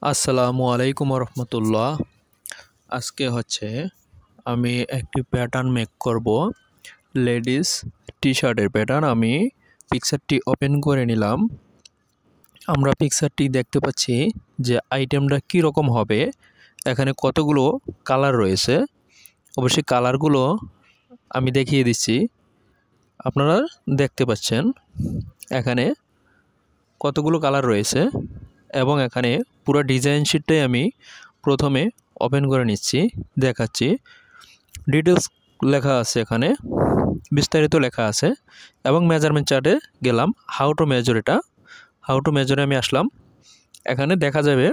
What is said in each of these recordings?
আসসালামু আলাইকুম রহমতুল্লাহ। আজকে আমি একটি প্যাটার্ন মেক করব, লেডিস টি শার্টের প্যাটার্ন। আমি পিকচারটি ওপেন করে নিলাম। আমরা পিকচারটি দেখতে পাচ্ছি যে আইটেমটা কী রকম হবে। এখানে কতগুলো কালার রয়েছে, অবশ্যই কালারগুলো আমি দেখিয়ে দিচ্ছি। আপনারা দেখতে পাচ্ছেন এখানে কতগুলো কালার রয়েছে এবং এখানে পুরো ডিজাইন শিটটাই আমি প্রথমে ওপেন করে নিচ্ছি, দেখাচ্ছি। ডিটেলস লেখা আছে, এখানে বিস্তারিত লেখা আছে এবং মেজারমেন্ট চার্টে গেলাম। হাউ টু মেজরে আমি আসলাম। এখানে দেখা যাবে,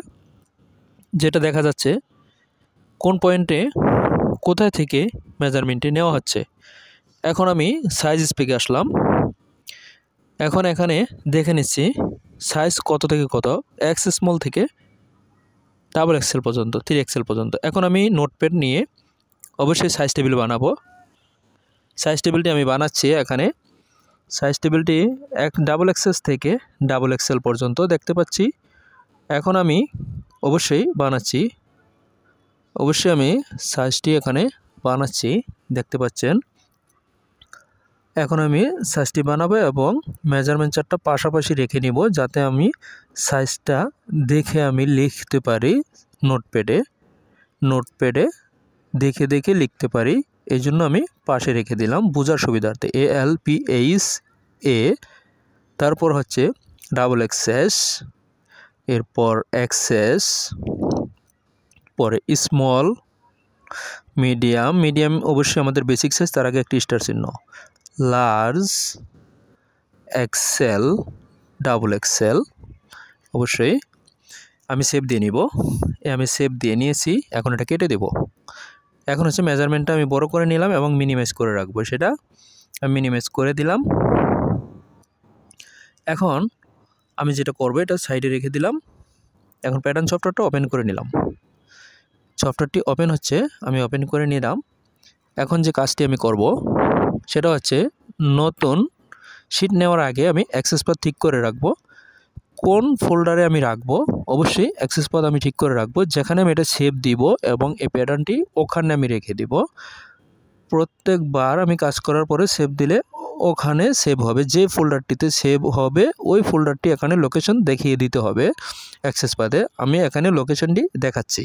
যেটা দেখা যাচ্ছে কোন পয়েন্টে কোথায় থেকে মেজারমেন্টটি নেওয়া হচ্ছে। এখন আমি সাইজ স্পেকে আসলাম। এখন এখানে দেখে নিচ্ছি সাইজ কত থেকে কত, এক্স স্মল থেকে ডাবল এক্সেল পর্যন্ত, 3XL পর্যন্ত। এখন আমি নোটপ্যাড নিয়ে অবশ্যই সাইজ টেবিল বানাবো। সাইজ টেবিলটি আমি বানাচ্ছি। এখানে সাইজ টেবিলটি ডাবল এক্সেল থেকে ডাবল এক্সেল পর্যন্ত দেখতে পাচ্ছি। এখন আমি অবশ্যই আমি সাইজটি এখানে বানাচ্ছি, দেখতে পাচ্ছেন। এখন আমি সাইজটি বানাবো এবং মেজারমেন্ট চার্টটা পাশাপাশি রেখে নিব, যাতে আমি সাইজটা দেখে আমি লিখতে পারি। নোটপ্যাডে দেখে লিখতে পারি, এই জন্য আমি পাশে রেখে দিলাম বোঝার সুবিধার্থে। ALPHA, তারপর ডাবল এক্সেস, এরপর এক্সেস, পরে স্মল, মিডিয়াম অবশ্যই আমাদের বেসিক সাইজ, তার আগে একটি স্টার চিহ্ন, লার্জ, এক্সেল, ডাবল এক্সেল। অবশ্যই আমি সেভ দিয়ে নিব। আমি সেভ দিয়ে নিয়েছি। এখন এটা কেটে দেব। এখন মেজারমেন্টটা আমি বড় করে নিলাম এবং মিনিমাইজ করে রাখবো, সেটা আমি মিনিমাইজ করে দিলাম। এখন আমি যেটা করব, এটা সাইডে রেখে দিলাম। এখন প্যাটার্ন সফটওয়্যারটা ওপেন করে নিলাম। সফটওয়্যারটি ওপেন হচ্ছে, আমি ওপেন করে নিলাম। এখন যে কাজটি আমি করব সেটা নতুন শিট নেওয়ার আগে আমি অ্যাক্সেস পাথ ঠিক করে রাখবো। কোন ফোল্ডারে আমি রাখবো, অবশ্যই অ্যাক্সেস পাথ আমি ঠিক করে রাখবো, যেখানে আমি এটা সেভ দিব এবং এই প্যাটার্নটি ওখানে আমি রেখে দিব। প্রত্যেকবার আমি কাজ করার পরে সেভ দিলে ওখানে সেভ হবে। যে ফোল্ডারটিতে সেভ হবে ওই ফোল্ডারটি এখানে লোকেশন দেখিয়ে দিতে হবে অ্যাক্সেস পাথে। আমি এখানে লোকেশনটি দেখাচ্ছি।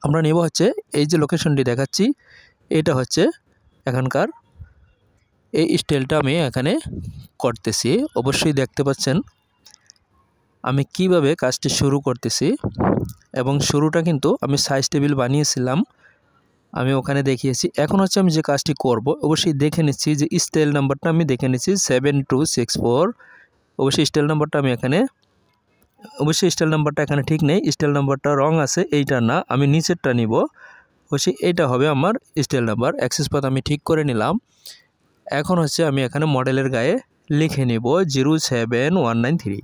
আমরা নেব এই যে লোকেশনটি দেখাচ্ছি, এটা এখানকার এই স্টাইলটা আমি এখানে করতেছি। অবশ্যই দেখতে পাচ্ছেন আমি কিভাবে কাজটি শুরু করতেছি, এবং শুরুটা কিন্তু আমি সাইজ টেবিল বানিয়েছিলাম, আমি ওখানে দেখিয়েছি। এখন আমি যে কাজটি করব, অবশ্যই দেখে নিচ্ছি যে স্টাইল নাম্বারটা আমি দেখে নিচ্ছি 7264। অবশ্যই স্টাইল নাম্বারটা আমি এখানে, অবশ্যই স্টাইল নাম্বারটা এখানে ঠিক নেই, স্টাইল নাম্বারটা রং আছে, এইটা না, আমি নিচেরটা নিব। অবশ্যই এইটা হবে আমার স্টাইল নাম্বার। অ্যাক্সেস পাথ আমি ঠিক করে নিলাম। এখন আমি এখানে মডেলের গায়ে লিখে নিব 07193।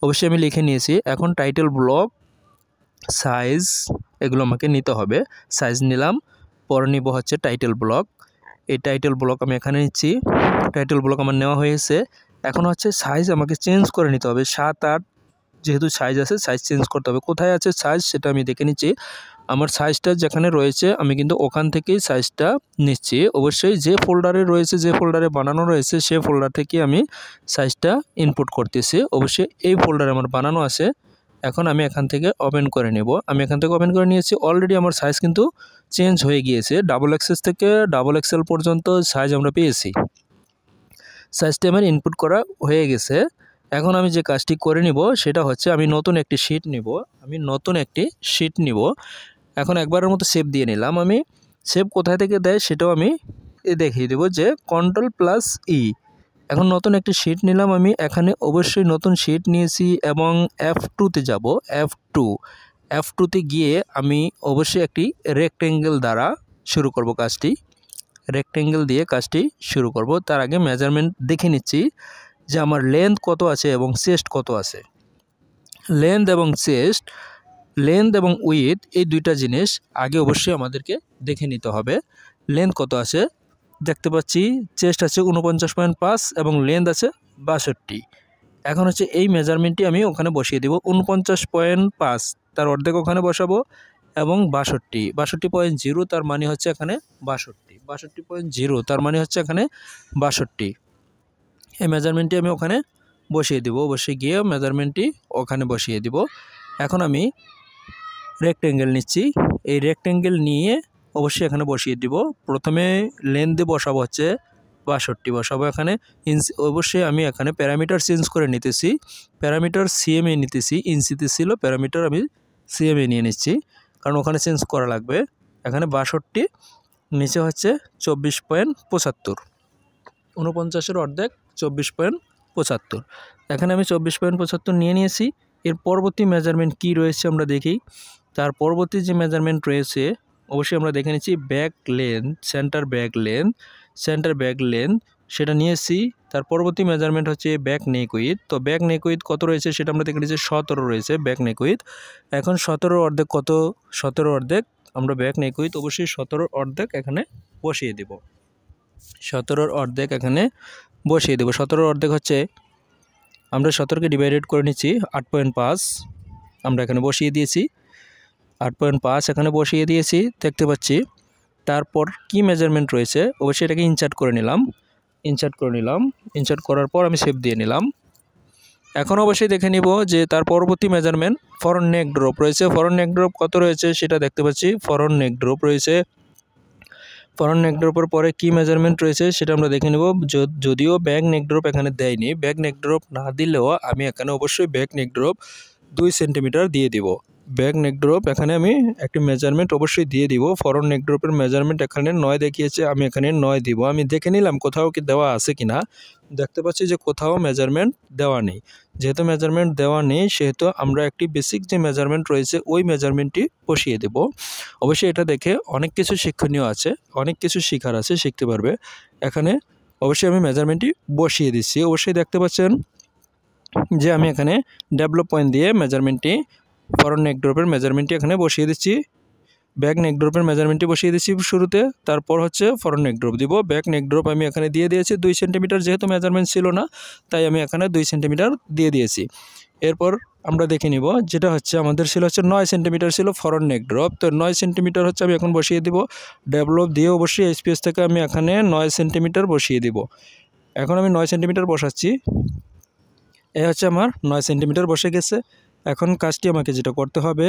অবশ্যই আমি লিখে নিয়েছি। এখন টাইটেল ব্লক, সাইজ, এগুলো আমাকে নিতে হবে। সাইজ নিলাম, পরে নিব টাইটেল ব্লক। এই টাইটেল ব্লক আমি এখানে নিচ্ছি। টাইটেল ব্লক আমার নেওয়া হয়েছে। এখন সাইজ আমাকে চেঞ্জ করে নিতে হবে। 7-8 যেহেতু সাইজ আছে, সাইজ চেঞ্জ করতে হবে। কোথায় আছে সাইজ সেটা আমি দেখে নিচ্ছি। আমার সাইজটা যেখানে রয়েছে আমি কিন্তু ওখান থেকেই সাইজটা নিচ্ছি। অবশ্যই যে ফোল্ডারে রয়েছে, যে ফোল্ডারে বানানো রয়েছে, সেই ফোল্ডার থেকে আমি সাইজটা ইনপুট করতেছি। অবশ্যই এই ফোল্ডারে আমার বানানো আছে। এখন আমি এখান থেকে ওপেন করে নেব। আমি এখান থেকে ওপেন করে নিয়েছি। অলরেডি আমার সাইজ কিন্তু চেঞ্জ হয়ে গিয়েছে। ডাবল এক্সেস থেকে ডাবল এক্সেল পর্যন্ত সাইজ আমরা পেয়েছি। সাইজটি আমার ইনপুট করা হয়ে গেছে। এখন আমি যে কাজটি করে নিব সেটা আমি নতুন একটি শিট নিব। এখন একবারের মতো সেভ দিয়ে নিলাম। আমি সেভ কোথায় থেকে দেয় সেটাও আমি দেখিয়ে দেব, যে Ctrl+E। এখন নতুন একটি শিট নিলাম আমি। এখানে অবশ্যই নতুন শিট নিয়েছি এবং F2-তে যাব। F2-তে গিয়ে আমি অবশ্যই একটি রেক্টেঙ্গেল দ্বারা শুরু করব কাজটি। রেক্টেঙ্গেল দিয়ে কাজটি শুরু করব। তার আগে মেজারমেন্ট দেখে নিচ্ছি যে আমার লেন্থ কত আছে এবং চেস্ট কত আছে। লেন্থ এবং উইথ, এই দুইটা জিনিস আগে অবশ্যই আমাদেরকে দেখে নিতে হবে। লেন্থ কত আছে দেখতে পাচ্ছি, চেস্ট আছে 49.5 এবং লেন্থ আছে 62। এখন হচ্ছে এই মেজারমেন্টটি আমি ওখানে বসিয়ে দেব 49.5, তার অর্ধেক ওখানে বসাবো, এবং 62.0 তার মানে হচ্ছে এখানে 62.0 তার মানে হচ্ছে এখানে 62। এই মেজারমেন্টটি আমি ওখানে বসিয়ে দেব, অবশ্যই গিয়ে মেজারমেন্টটি ওখানে বসিয়ে দেব। এখন আমি রেক্টেঙ্গেল নিচ্ছি, এই রেক্টেঙ্গেল নিয়ে অবশ্যই এখানে বসিয়ে দিব। প্রথমে লেন্থে বসাবো হচ্ছে 62 বসাবো এখানে। অবশ্যই আমি এখানে প্যারামিটার চেঞ্জ করে নিতেছি, প্যারামিটার সিএমএ নিতেছি, ইঞ্চিতে ছিল প্যারামিটার আমি সিএমএ নিয়ে নিচ্ছি, কারণ ওখানে চেঞ্জ করা লাগবে। এখানে 62, নিচে হচ্ছে 24.75, 49-এর অর্ধেক 24.75। এখানে আমি 24.75 নিয়ে নিয়েছি। এর পরবর্তী মেজারমেন্ট কি রয়েছে আমরা দেখি। তার পরবর্তী যে মেজারমেন্ট রয়েছে অবশ্যই আমরা দেখে নিচ্ছি back length, centre back length সেটা নিয়েছি। তার পরবর্তী মেজারমেন্ট হচ্ছে ব্যাক নেক উইথ। তো ব্যাক নেক উইথ কত রয়েছে সেটা আমরা দেখে নিচ্ছি 17 রয়েছে ব্যাক নেক উইথ। এখন 17 অর্ধেক কত, 17 অর্ধেক আমরা ব্যাক নেক উইথ অবশ্যই 17 অর্ধেক এখানে বসিয়ে দেব, 17 অর্ধেক এখানে বসিয়ে দেব। 17 অর্ধেক হচ্ছে আমরা 17কে ডিভাইডেড করে নিচ্ছি 8.5, আমরা এখানে বসিয়ে দিয়েছি 8.5 এখানে বসিয়ে দিয়েছি দেখতে পাচ্ছি। তারপর কি মেজারমেন্ট রয়েছে অবশ্যই এটাকে ইনসার্ট করে নিলাম, ইনসার্ট করার পর আমি সেভ দিয়ে নিলাম। এখন অবশ্যই দেখে নিব যে তার পরবর্তী মেজারমেন্ট ফরন নেক ড্রপ রয়েছে। ফরন নেক ড্রপ কত রয়েছে সেটা দেখতে পাচ্ছি, ফরন নেক ড্রপ রয়েছে। ফরন নেক ড্রপের পরে কি মেজারমেন্ট রয়েছে সেটা আমরা দেখে নেব। যদিও ব্যাক নেক ড্রপ এখানে দেয়নি, ব্যাক নেক ড্রপ না দিলেও আমি এখানে অবশ্যই ব্যাক নেক ড্রপ 2 সেন্টিমিটার দিয়ে দিব। ব্যাক নেক ড্রপ এখানে আমি একটি মেজারমেন্ট অবশ্যই দিয়ে দিব। ফরন নেক ড্রপের মেজারমেন্ট এখানে 9 দেখিয়েছে, আমি এখানে 9 দিব। আমি দেখে নিলাম কোথাও কি দেওয়া আছে কিনা, দেখতে পাচ্ছি যে কোথাও মেজারমেন্ট দেওয়া নেই। যেহেতু মেজারমেন্ট দেওয়া নেই সেহেতু আমরা একটি বেসিক যে মেজারমেন্ট রয়েছে ওই মেজারমেন্টটি বসিয়ে দেব। অবশ্যই এটা দেখে অনেক কিছু শিক্ষণীয় আছে, অনেক কিছু শেখার আছে, শিখতে পারবে। এখানে অবশ্যই আমি মেজারমেন্টটি বসিয়ে দিচ্ছি। অবশ্যই দেখতে পাচ্ছেন যে আমি এখানে ডেভেলপ পয়েন্ট দিয়ে মেজারমেন্টটি, ফরন নেক ড্রপের মেজারমেন্টটি এখানে বসিয়ে দিচ্ছি, ব্যাক নেক ড্রপের মেজারমেন্টটি বসিয়ে দিচ্ছি শুরুতে, তারপর হচ্ছে ফরন নেক ড্রপ দিব। ব্যাক নেক ড্রপ আমি এখানে দিয়ে দিয়েছি 2 সেন্টিমিটার, যেহেতু মেজারমেন্ট ছিল না তাই আমি এখানে 2 সেন্টিমিটার দিয়ে দিয়েছি। এরপর আমরা দেখে নিব যেটা হচ্ছে আমাদের ছিল হচ্ছে 9 সেন্টিমিটার ছিল ফরন নেক ড্রপ। তো 9 সেন্টিমিটার হচ্ছে আমি এখন বসিয়ে দিব। ডেভেলপ দিয়ে অবশ্যই এসপিএস থেকে আমি এখানে 9 সেন্টিমিটার বসিয়ে দিব। এখন আমি 9 সেন্টিমিটার বসাচ্ছি, এই হচ্ছে আমার 9 সেন্টিমিটার বসে গেছে। এখন কাজটি আমাকে যেটা করতে হবে,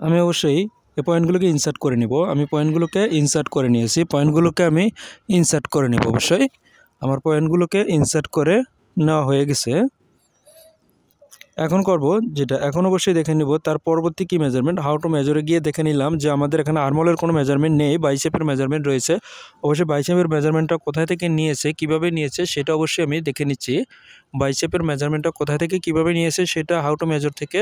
আমি অবশ্যই এই পয়েন্টগুলোকে ইনসার্ট করে নিব। আমি পয়েন্টগুলোকে ইনসার্ট করে নিয়েছি, পয়েন্টগুলোকে আমি ইনসার্ট করে নেব। অবশ্যই আমার পয়েন্টগুলোকে ইনসার্ট করে নেওয়া হয়ে গেছে। এখন করব যেটা, এখন অবশ্যই দেখে নিব তার পরবর্তী কি মেজারমেন্ট, হাউ টু মেজারে গিয়ে দেখে নিলাম যে আমাদের এখানে আর্মহোলের কোনো মেজারমেন্ট নেই, বাইসেপের মেজারমেন্ট রয়েছে। অবশ্যই বাইসেপের মেজারমেন্টটা কোথায় থেকে নিয়েছে, কিভাবে নিয়েছে সেটা অবশ্যই আমি দেখে নিচ্ছি। বাইসেপের মেজারমেন্টটা কোথায় থেকে কিভাবে নিয়েছে সেটা হাউ টু মেজার থেকে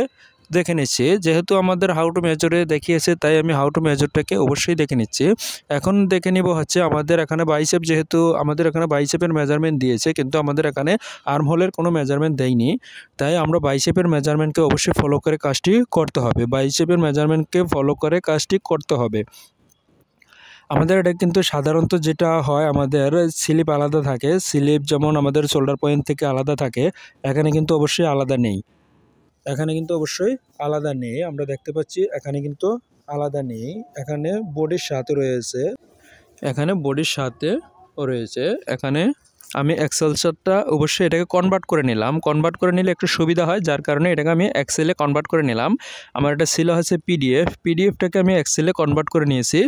দেখে নিচ্ছি। যেহেতু আমাদের হাউ টু মেজারে দেখিয়েছে তাই আমি হাউ টু মেজারটাকে অবশ্যই দেখে নিচ্ছি। এখন দেখে নিব হচ্ছে আমাদের এখানে বাইসেপ, যেহেতু আমাদের এখানে বাইসেপের মেজারমেন্ট দিয়েছে কিন্তু আমাদের এখানে আর্মহোলের কোনো মেজারমেন্ট দেয়নি, তাই আমরা বাইসেপের মেজারমেন্টকে অবশ্যই ফলো করে কাজটি করতে হবে, বাইসেপের মেজারমেন্টকে ফলো করে কাজটি করতে হবে। আমাদের এটা কিন্তু সাধারণত যেটা হয় আমাদের স্লিপ আলাদা থাকে, স্লিপ যেমন আমাদের শোল্ডার পয়েন্ট থেকে আলাদা থাকে, এখানে কিন্তু অবশ্যই আলাদা নেই, এখানে কিন্তু অবশ্যই আলাদা নেই। আমরা দেখতে পাচ্ছি এখানে কিন্তু আলাদা নেই, এখানে বডির সাথে রয়েছে, এখানে বডির সাথে রয়েছে। এখানে আমি এক্সেলটা অবশ্যই এটাকে কনভার্ট করে নিলাম, কনভার্ট করে নিলে একটু সুবিধা হয়, যার কারণে এটাকে আমি এক্সেলে কনভার্ট করে নিলাম। আমার এটা ছিল হচ্ছে পিডিএফটাকে আমি এক্সেলে কনভার্ট করে নিয়েছি।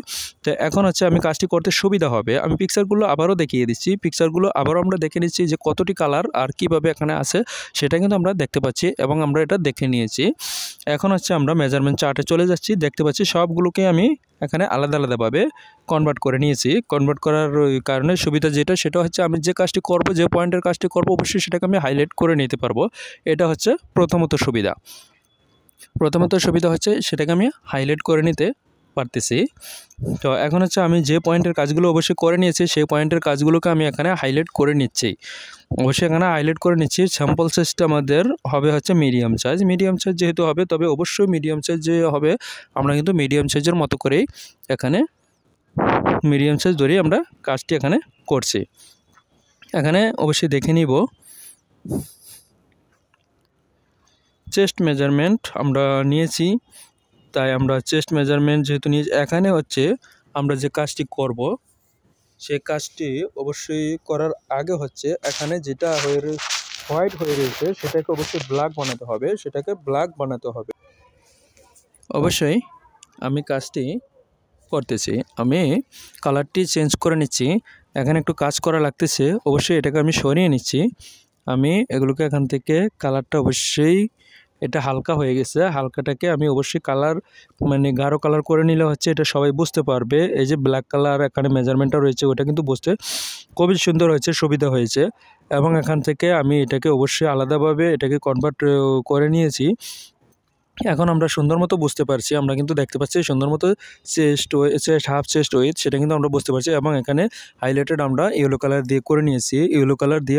তো এখন হচ্ছে আমি কাজটি করতে সুবিধা হবে। আমি পিকচারগুলো আবারও দেখিয়ে দিচ্ছি, পিকচারগুলো আবারও আমরা দেখে নিচ্ছি যে কতটি কালার আর কিভাবে এখানে আছে সেটা কিন্তু আমরা দেখতে পাচ্ছি এবং আমরা এটা দেখে নিয়েছি। এখন হচ্ছে আমরা মেজারমেন্ট চার্টে চলে যাচ্ছি, দেখতে পাচ্ছি সবগুলোকে আমি এখানে আলাদা আলাদাভাবে কনভার্ট করে নিয়েছি। কনভার্ট করার কারণে সুবিধা যেটা সেটা হচ্ছে আমি যে কাজটি করব, যে পয়েন্টের কাজটি করব অবশ্যই সেটাকে আমি হাইলাইট করে নিতে পারবো। এটা হচ্ছে প্রথমত সুবিধা হচ্ছে সেটাকে আমি হাইলাইট করে নিতে পারতেছি। তো এখন হচ্ছে আমি যে পয়েন্টের কাজগুলো অবশ্যই করে নিয়েছি সেই পয়েন্টের কাজগুলোকে আমি এখানে হাইলাইট করে নিচ্ছি, অবশ্যই এখানে হাইলাইট করে নিচ্ছি। স্যাম্পল সাইজটা আমাদের হবে হচ্ছে মিডিয়াম সাইজ যেহেতু হবে, তবে অবশ্যই মিডিয়াম সাইজ যে হবে আমরা কিন্তু মিডিয়াম সাইজের মতো করেই এখানে মিডিয়াম সাইজ ধরেই আমরা কাজটি এখানে করছি। এখানে অবশ্যই দেখে নিব চেস্ট মেজারমেন্ট আমরা নিয়েছি, তাই আমরা চেস্ট মেজারমেন্ট যেহেতু নিয়েছি, এখানে হচ্ছে আমরা যে কাজটি করব সেই কাজটি অবশ্যই করার আগে হচ্ছে এখানে যেটা হোয়াইট হয়ে রয়েছে সেটাকে অবশ্যই ব্ল্যাক বানাতে হবে, অবশ্যই আমি কাজটি করতেছি, আমি কালারটি চেঞ্জ করে নিচ্ছি। এখানে একটু কাজ করা লাগতেছে, অবশ্যই এটাকে আমি সরিয়ে নিচ্ছি। আমি এগুলোকে এখান থেকে কালারটা অবশ্যই এটা হালকা হয়ে গেছে, হালকাটাকে আমি অবশ্যই কালার মানে গাঢ় কালার করে নিলে হচ্ছে এটা সবাই বুঝতে পারবে। এই যে ব্ল্যাক কালার এখানে মেজারমেন্টটা রয়েছে ওটা কিন্তু বুঝতে খুবই সুন্দর হয়েছে, সুবিধা হয়েছে। এবং এখান থেকে আমি এটাকে অবশ্যই আলাদাভাবে এটাকে কনভার্ট করে নিয়েছি। এখন আমরা সুন্দর মতো বুঝতে পারছি, আমরা কিন্তু দেখতে পাচ্ছি সুন্দর মতো চেস্ট হাফ চেস্ট উইথ সেটা কিন্তু আমরা বুঝতে পারছি। এবং এখানে হাইলাইটেড আমরা ইয়েলো কালার দিয়ে করে নিয়েছি,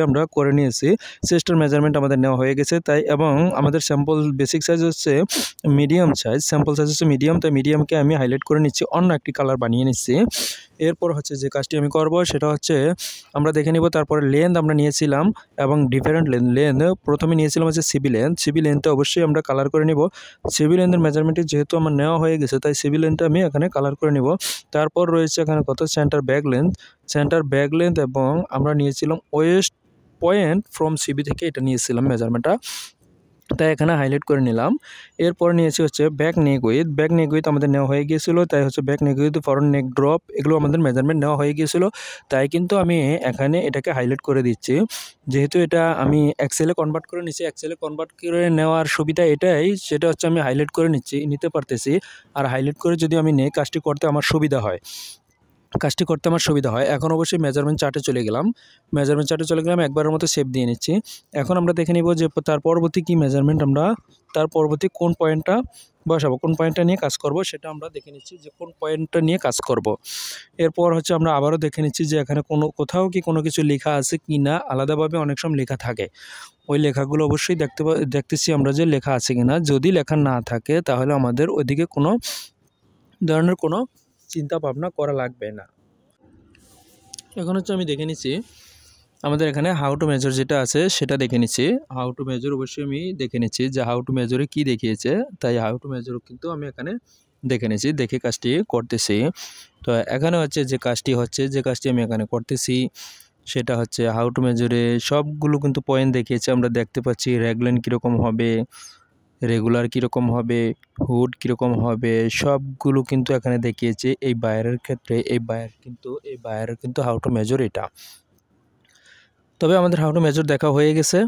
আমরা করে নিয়েছি। চেস্টের মেজারমেন্ট আমাদের নেওয়া হয়ে গেছে তাই, এবং আমাদের স্যাম্পল বেসিক সাইজ হচ্ছে মিডিয়াম সাইজ, স্যাম্পল সাইজ হচ্ছে মিডিয়াম, তাই মিডিয়ামকে আমি হাইলাইট করে নিচ্ছি, অন্য একটি কালার বানিয়ে নিচ্ছি। এরপর হচ্ছে যে কাজটি আমি করব সেটা হচ্ছে আমরা দেখে নিব। তারপরে লেন্থ আমরা নিয়েছিলাম এবং ডিফারেন্ট লেন্থ প্রথমে নিয়েছিলাম হচ্ছে সিবি লেন্থটা অবশ্যই আমরা কালার করে নিব। সিবি লেন্থের মেজারমেন্টটি যেহেতু আমার নেওয়া হয়ে গেছে তাই সিবি লেন্থটা আমি এখানে কালার করে নিব। তারপর রয়েছে এখানে কত সেন্টার ব্যাক লেন্থ এবং আমরা নিয়েছিলাম ওয়েস্ট পয়েন্ট ফ্রম সিবি থেকে এটা নিয়েছিলাম মেজারমেন্টটা, তাই এখানে হাইলাইট করে নিলাম। এরপর নিয়েছি হচ্ছে ব্যাক নেক উইথ আমাদের নেওয়া হয়ে গিয়েছিল, তাই হচ্ছে back neck with ফরন neck drop এগুলো আমাদের মেজারমেন্ট নেওয়া হয়ে গিয়েছিল, তাই কিন্তু আমি এখানে এটাকে হাইলাইট করে দিচ্ছি। যেহেতু এটা আমি এক্সেলে কনভার্ট করে নিচ্ছি, এক্সেলে কনভার্ট করে নেওয়ার সুবিধা এটাই, সেটা হচ্ছে আমি হাইলাইট করে নিতে পারতেছি। আর হাইলাইট করে যদি আমি নেই কাজটি করতে আমার সুবিধা হয়। এখন অবশ্যই মেজারমেন্ট চার্টে চলে গেলাম, একবারের মতো শেপ দিয়ে নিচ্ছি। এখন আমরা দেখে নিব যে তার পরবর্তী কি মেজারমেন্ট আমরা তার পরবর্তী কোন পয়েন্টটা বসাবো, কোন পয়েন্টটা নিয়ে কাজ করব সেটা আমরা দেখে নিচ্ছি যে কোন পয়েন্টটা নিয়ে কাজ করব। এরপর হচ্ছে আমরা আবারও দেখে নিচ্ছি যে এখানে কোথাও কি কোনো কিছু লেখা আছে কি না, আলাদাভাবে অনেক সময় লেখা থাকে, ওই লেখাগুলো অবশ্যই দেখতেছি আমরা যে লেখা আছে কিনা। যদি লেখা না থাকে তাহলে আমাদের ওইদিকে কোনো ধরনের কোনো চিন্তা ভাবনা করা লাগবে না। এখন হচ্ছে আমি দেখে নিচ্ছি আমাদের এখানে হাউ টু মেজার যেটা আছে সেটা দেখে নিচ্ছি। হাউ টু মেজার অবশ্যই আমি দেখে নিচ্ছি যে হাউ টু মেজারে কী দেখিয়েছে, তাই হাউ টু মেজারও কিন্তু আমি এখানে দেখে নিচ্ছি, দেখে কাজটি করতেছি। তো এখানে হচ্ছে যে কাজটি আমি এখানে করতেছি সেটা হচ্ছে হাউ টু মেজারে সবগুলো কিন্তু পয়েন্ট দেখিয়েছে, আমরা দেখতে পাচ্ছি রেগলেন কীরকম হবে, রেগুলার কীরকম হবে, হুড কীরকম হবে, সবগুলো কিন্তু এখানে দেখিয়েছে। এই বায়ারের ক্ষেত্রে এই বায়ারের কিন্তু হাউ টু মেজার এটা। তবে আমাদের হাউ টু মেজার দেখা হয়ে গেছে।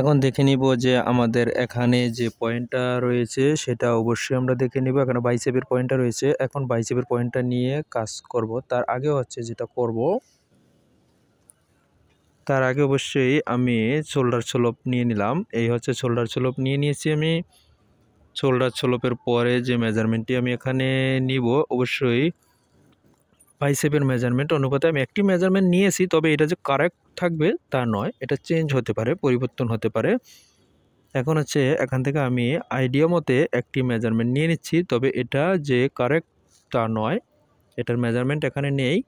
এখন দেখে নিব যে আমাদের এখানে যে পয়েন্টটা রয়েছে সেটা অবশ্যই আমরা দেখে নিব। এখানে বাইসেপের পয়েন্টটা রয়েছে, এখন বাইসেপের পয়েন্টটা নিয়ে কাজ করব। তার আগে অবশ্যই আমি শোল্ডার ছোলপ নিয়ে নিলাম, এই হচ্ছে শোল্ডার ছোলপ নিয়ে নিয়েছি আমি। শোল্ডার ছোলপের পরে যে মেজারমেন্টটি আমি এখানে নিব অবশ্যই বাইসেপের মেজারমেন্ট অনুপাতে আমি একটি মেজারমেন্ট নিয়েছি, তবে এটা যে কারেক্ট থাকবে তা নয়, এটা চেঞ্জ হতে পারে, পরিবর্তন হতে পারে। এখন হচ্ছে এখান থেকে আমি আইডিয়া মতে একটি মেজারমেন্ট নিয়ে নিচ্ছি, তবে এটা যে কারেক্ট তা নয়, এটার মেজারমেন্ট এখানে নেই।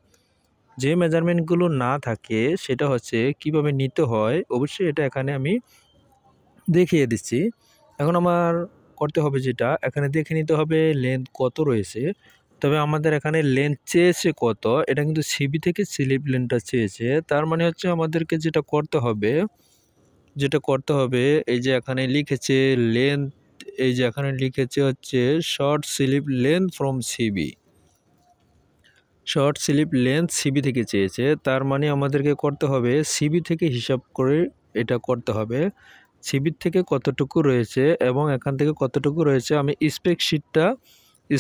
যে মেজারমেন্টগুলো না থাকে সেটা হচ্ছে কিভাবে নিতে হয়, অবশ্যই এটা এখানে আমি দেখিয়ে দিচ্ছি। এখন আমার করতে হবে যেটা এখানে দেখে নিতে হবে লেন্থ কত রয়েছে। তবে আমাদের এখানে লেন্থ চেয়েছে কত, এটা কিন্তু সিবি থেকে স্লিপ লেন্থটা চেয়েছে, তার মানে হচ্ছে আমাদেরকে যেটা করতে হবে এই যে এখানে লিখেছে লেন্থ, এই যে এখানে লিখেছে হচ্ছে short slip length from CB, short slip length CB থেকে চেয়েছে, তার মানে আমাদেরকে করতে হবে সিবি থেকে হিসাব করে এটা করতে হবে। সিবির থেকে কতটুকু রয়েছে এবং এখান থেকে কতটুকু রয়েছে আমি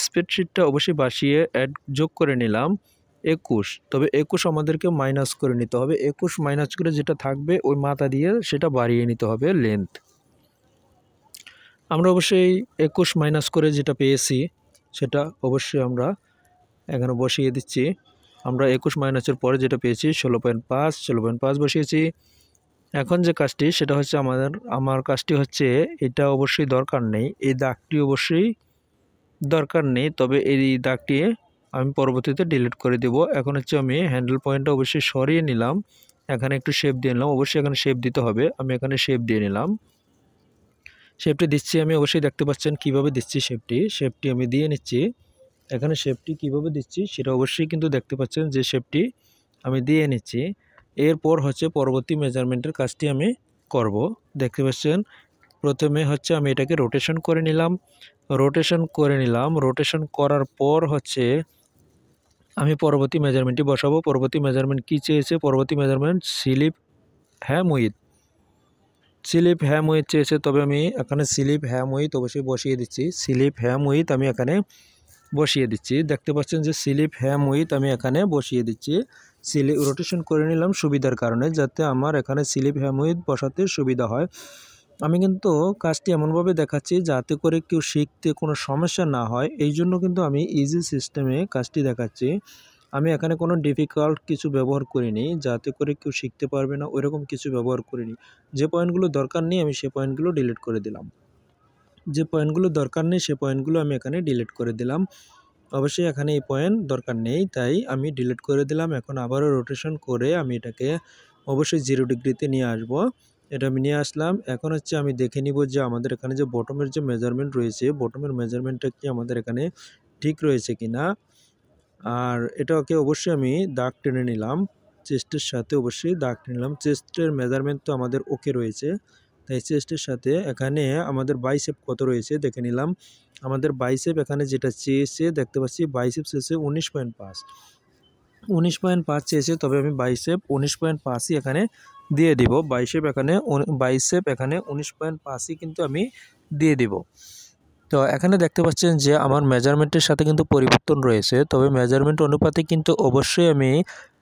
স্প্রেডশিটটা অবশ্যই বাসিয়ে যোগ করে নিলাম 21, তবে 21 আমাদেরকে মাইনাস করে নিতে হবে। 21 মাইনাস করে যেটা থাকবে ওই মাথা দিয়ে সেটা বাড়িয়ে নিতে হবে লেন্থ। আমরা অবশ্যই 21 মাইনাস করে যেটা পেয়েছি সেটা অবশ্যই আমরা এখানে বসিয়ে দিচ্ছি। আমরা 21 মাইনাসের পরে যেটা পেয়েছি 16.5 বসিয়েছি। এখন যে কাজটি সেটা হচ্ছে আমার কাজটি হচ্ছে এটা অবশ্যই দরকার নেই, এই দাগটি অবশ্যই দরকার নেই, তবে এই দাগটি আমি পরবর্তীতে ডিলিট করে দেব। এখন হচ্ছে আমি হ্যান্ডেল পয়েন্টটা অবশ্যই সরিয়ে নিলাম, এখানে একটু শেপ দিয়ে নিলাম, অবশ্যই এখানে শেপ দিতে হবে। আমি এখানে শেপ দিয়ে নিলাম, শেপটি দিচ্ছি আমি, অবশ্যই দেখতে পাচ্ছেন কিভাবে দিচ্ছি শেপটি আমি দিয়ে নিচ্ছি। এখানে শেপটি কিভাবে দিচ্ছি সেটা অবশ্যই কিন্তু দেখতে পাচ্ছেন যে শেপটি আমি দিয়ে নিচ্ছি। এরপর হচ্ছে পরবর্তী মেজারমেন্টের কাজটি আমি করব। দেখতে পাচ্ছেন প্রথমে হচ্ছে আমি এটাকে রোটেশন করে নিলাম, রোটেশন করার পর হচ্ছে আমি পরবর্তী মেজারমেন্টটি বসাবো। পরবর্তী মেজারমেন্ট কী চেয়েছে? পরবর্তী মেজারমেন্ট স্লিপ হ্যাম উইথ চেয়েছে, তবে আমি এখানে স্লিপ হ্যাম উইথ অবশ্যই বসিয়ে দিচ্ছি। স্লিপ হ্যাম উইথ আমি এখানে বসিয়ে দিচ্ছি। দেখতে পাচ্ছেন যে স্লিপ হ্যাম উইথ আমি এখানে বসিয়ে দিচ্ছি। রোটেশন করে নিলাম সুবিধার কারণে, যাতে আমার এখানে স্লিপ হ্যাম উইথ বসাতে সুবিধা হয়। আমি কিন্তু কাজটি এমনভাবে দেখাচ্ছি যাতে করে কেউ শিখতে কোনো সমস্যা না হয়, এই জন্য কিন্তু আমি ইজি সিস্টেমে কাজটি দেখাচ্ছি। আমি এখানে কোনো ডিফিকাল্ট কিছু ব্যবহার করিনি, যাতে করে কেউ শিখতে পারবে না ওইরকম কিছু ব্যবহার করিনি। যে পয়েন্টগুলো দরকার নেই আমি সে পয়েন্টগুলো ডিলিট করে দিলাম, যে পয়েন্টগুলো দরকার নেই সে পয়েন্টগুলো আমি এখানে ডিলিট করে দিলাম। অবশ্যই এখানে এই পয়েন্ট দরকার নেই, তাই আমি ডিলিট করে দিলাম। এখন আবারও রোটেশন করে আমি এটাকে অবশ্যই 0 ডিগ্রিতে নিয়ে আসব। এটা আমি নিয়ে আসলাম। এখন হচ্ছে আমি দেখে নিব যে আমাদের এখানে যে বটমের যে মেজারমেন্ট রয়েছে, বটমের মেজারমেন্টটা কি আমাদের এখানে ঠিক রয়েছে কিনা। আর এটাকে অবশ্যই আমি দাগ টেনে নিলাম, চেস্টের সাথে অবশ্যই দাগ টেনে নিলাম। চেস্টের মেজারমেন্ট তো আমাদের ওকে রয়েছে, তাই চেস্টের সাথে এখানে আমাদের বাইসেপ কত রয়েছে দেখে নিলাম। আমাদের বাইসেপ এখানে যেটা চেয়েছে দেখতে পাচ্ছি, বাইসেপ চেয়েছে 19.5 চেয়েছে, তবে আমি বাইসেপ 19.5ই এখানে দিয়ে দিব। বাইসেপ এখানে 19.5ই কিন্তু আমি দিয়ে দিব। তো এখানে দেখতে পাচ্ছেন যে আমার মেজারমেন্টের সাথে কিন্তু পরিবর্তন রয়েছে, তবে মেজারমেন্ট অনুপাতে কিন্তু অবশ্যই আমি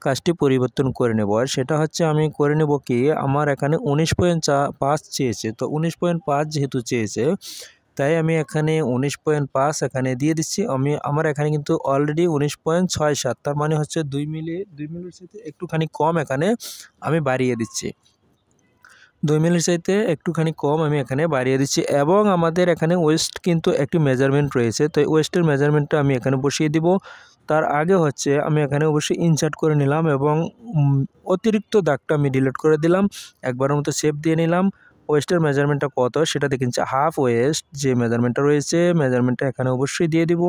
কাজটি পরিবর্তন করে নেব। আর সেটা হচ্ছে আমি করে নেব কি, আমার এখানে 19.5 চেয়েছে, তো 19.5 যেহেতু চেয়েছে তাই আমি এখানে 19.5 এখানে দিয়ে দিচ্ছি। আমার এখানে কিন্তু অলরেডি 19.67, তার মানে হচ্ছে 2 মিলির সাথে একটুখানি কম এখানে আমি বাড়িয়ে দিচ্ছি। 2 মিলির চাইতে একটুখানি কম আমি এখানে বাড়িয়ে দিচ্ছি। এবং আমাদের এখানে ওয়েস্ট কিন্তু একটি মেজারমেন্ট রয়েছে, তো ওয়েস্টের মেজারমেন্টটা আমি এখানে বসিয়ে দিব। তার আগে হচ্ছে আমি এখানে অবশ্যই ইনসার্ট করে নিলাম এবং অতিরিক্ত দাগটা আমি ডিলিট করে দিলাম। একবারের মতো শেপ দিয়ে নিলাম। ওয়েস্টের মেজারমেন্টটা কত সেটা দেখে নিচ্ছি। হাফ ওয়েস্ট যে মেজারমেন্টটা রয়েছে, মেজারমেন্টটা এখানে অবশ্যই দিয়ে দিব।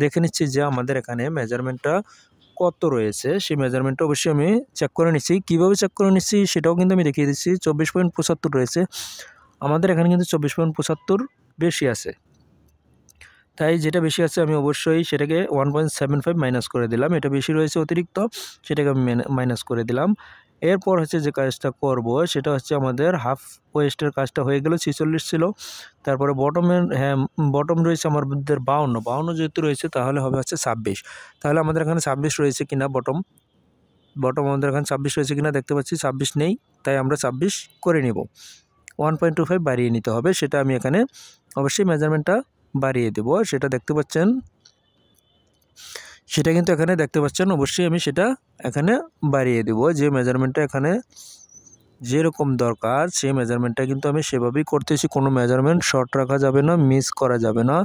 দেখে নিচ্ছি যে আমাদের এখানে মেজারমেন্টটা কত রয়েছে, সেই মেজারমেন্টটা অবশ্যই আমি চেক করে নিচ্ছি। কীভাবে চেক করে নিচ্ছি সেটাও কিন্তু আমি দেখিয়ে দিচ্ছি। 24.75 রয়েছে, আমাদের এখানে কিন্তু 24.75 বেশি আছে, তাই যেটা বেশি আছে আমি অবশ্যই সেটাকে 1.75 মাইনাস করে দিলাম। এটা বেশি রয়েছে অতিরিক্ত, সেটাকে আমি মাইনাস করে দিলাম। এরপর হচ্ছে যে কাজটা করব সেটা হচ্ছে আমাদের হাফ ওয়েস্টের কাজটা হয়ে গেল, 46 ছিল। তারপরে বটমের, হ্যাঁ বটম রয়েছে আমাদের 52 যেহেতু রয়েছে তাহলে হবে হচ্ছে 26। তাহলে আমাদের এখানে 26 রয়েছে কিনা, বটম আমাদের এখানে 26 রয়েছে কিনা দেখতে পাচ্ছি 26 নেই, তাই আমরা 26 করে নিব। 1.25 বাড়িয়ে নিতে হবে, সেটা আমি এখানে অবশ্যই মেজারমেন্টটা বাড়িয়ে দেব। সেটা দেখতে পাচ্ছেন, সেটা কিন্তু এখানে দেখতে পাচ্ছেন, অবশ্যই আমি সেটা এখানে বাড়িয়ে দেব। যে মেজারমেন্টটা এখানে যেরকম দরকার সেই মেজারমেন্টটা কিন্তু আমি সেভাবেই করতেছি। কোনো মেজারমেন্ট শর্ট রাখা যাবে না, মিস করা যাবে না।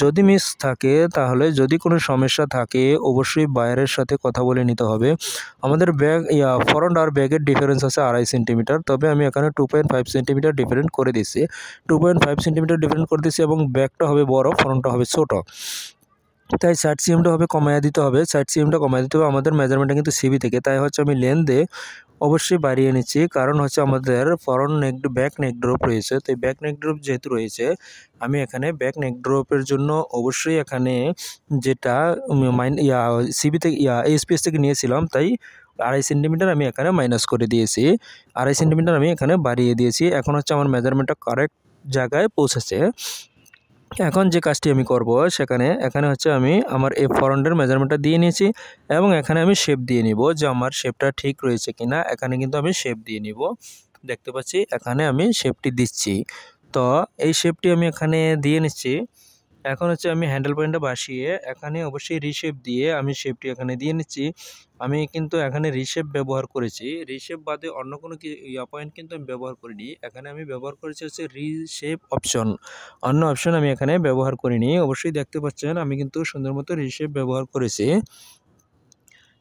যদি মিস থাকে, তাহলে যদি কোনো সমস্যা থাকে অবশ্যই বায়ারের সাথে কথা বলে নিতে হবে। আমাদের ফ্রন্ট আর ব্যাগের ডিফারেন্স আছে 2.5 সেন্টিমিটার, তবে আমি এখানে 2.5 সেন্টিমিটার ডিফারেন্ট করে দিচ্ছি। 2.5 সেন্টিমিটার ডিফারেন্ট করে দিচ্ছি এবং ব্যাগটা হবে বড়, ফ্রন্টটা হবে ছোট, তাই 60 সিএমটা হবে কমাইয়া দিতে হবে। 60 সিএমটা কমাই দিতে হবে। আমাদের মেজারমেন্টটা কিন্তু সিবি থেকে, তাই হচ্ছে আমি লেন্থে অবশ্যই বাড়িয়ে নিচ্ছি, কারণ হচ্ছে আমাদের ব্যাক নেক ড্রপ রয়েছে। তো ব্যাক নেক ড্রপ যেহেতু রয়েছে, আমি এখানে ব্যাক নেক ড্রপের জন্য অবশ্যই এখানে যেটা সিবি থেকে এসপিএস থেকে নিয়েছিলাম, তাই 2.5 সেন্টিমিটার আমি এখানে মাইনাস করে দিয়েছি, 2.5 সেন্টিমিটার আমি এখানে বাড়িয়ে দিয়েছি। এখন হচ্ছে আমার মেজারমেন্টটা কারেক্ট জায়গায় পৌঁছেছে। এখন যে কাজটি আমি করব এখানে হচ্ছে আমি আমার এই ফ্রন্টের মেজারমেন্টটা দিয়ে নিয়েছি এবং এখানে আমি শেপ দিয়ে নিব যে আমার শেপটা ঠিক রয়েছে কিনা। এখানে কিন্তু আমি শেপ দিয়ে নিব, দেখতে পাচ্ছি এখানে আমি শেপটি দিচ্ছি। তো এই শেপটি আমি এখানে দিয়ে নিচ্ছি। এখন হচ্ছে আমি হ্যান্ডেল পয়েন্টটা বসিয়ে এখানে অবশ্যই রিশেপ দিয়ে আমি শেপটি এখানে দিয়ে নিচ্ছি। আমি কিন্তু এখানে রিশেপ ব্যবহার করেছি, রিশেপ বাদে অন্য কোনো পয়েন্ট কিন্তু আমি ব্যবহার করিনি। এখানে আমি ব্যবহার করেছি হচ্ছে রিশেপ অপশন, অন্য অপশন আমি এখানে ব্যবহার করিনি। অবশ্যই দেখতে পাচ্ছেন আমি কিন্তু সুন্দর মতো রিশেপ ব্যবহার করেছি।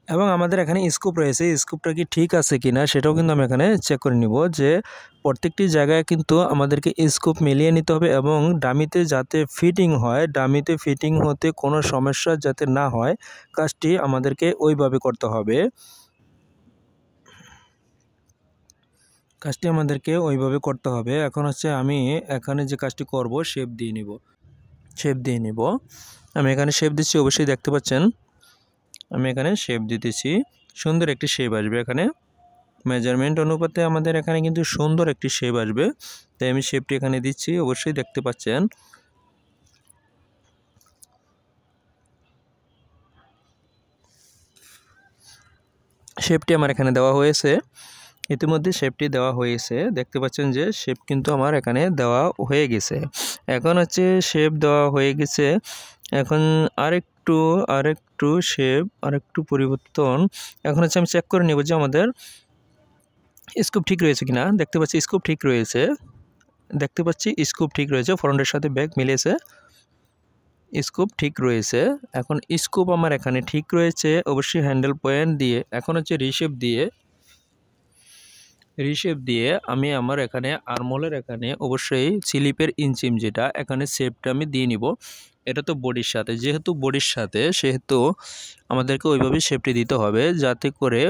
এবং আমাদের এখানে স্কোপ রয়েছে, স্কোপটা কি ঠিক আছে কিনা সেটাও কিন্তু আমি এখানে চেক করে নিব যে প্রত্যেকটি জায়গায় কিন্তু আমাদেরকে স্কোপ মিলিয়ে নিতে হবে এবং ডামিতে যাতে ফিটিং হয়, ডামিতে ফিটিং হতে কোনো সমস্যা যাতে না হয় কাজটি আমাদেরকে ওইভাবে করতে হবে। কাজটি আমাদেরকে ওইভাবে করতে হবে। এখন হচ্ছে আমি এখানে যে কাজটি করব শেপ দিয়ে নিব। আমি এখানে শেপ দিচ্ছি, অবশ্যই দেখতে পাচ্ছেন আমি এখানে শেপ দিতেছি। সুন্দর একটি শেপ আসবে এখানে, মেজারমেন্ট অনুপাতে আমাদের এখানে কিন্তু সুন্দর একটি শেপ আসবে, তাই আমি শেপটি এখানে দিচ্ছি, অবশ্যই দেখতে পাচ্ছেন। শেপটি আমার এখানে দেওয়া হয়েছে, ইতিমধ্যে শেপটি দেওয়া হয়েছে, দেখতে পাচ্ছেন যে শেপ কিন্তু আমার এখানে দেওয়া হয়ে গেছে। এখন হচ্ছে শেপ দেওয়া হয়ে গেছে, এখন আরেকটু শেপ আরেকটু পরিবর্তন। এখন হচ্ছে আমি চেক করে নেব যে আমাদের স্কোপ ঠিক রয়েছে কিনা। দেখতে পাচ্ছি স্কোপ ঠিক রয়েছে, স্কোপ ঠিক রয়েছে, ফ্রন্টের সাথে ব্যাক মিলেছে, স্কোপ ঠিক রয়েছে। এখন স্কোপ আমার এখানে ঠিক রয়েছে, অবশ্যই হ্যান্ডেল পয়েন্ট দিয়ে এখন হচ্ছে রিশেপ দিয়ে আমি আমার এখানে আর্মহোলের এখানে অবশ্যই স্লিপের ইঞ্চিম যেটা এখানে শেপটা আমি দিয়ে নিব। এটা তো বডির সাথে, যেহেতু বডির সাথে সেহেতু আমাদেরকে ওইভাবেই শেপটি দিতে হবে যাতে করে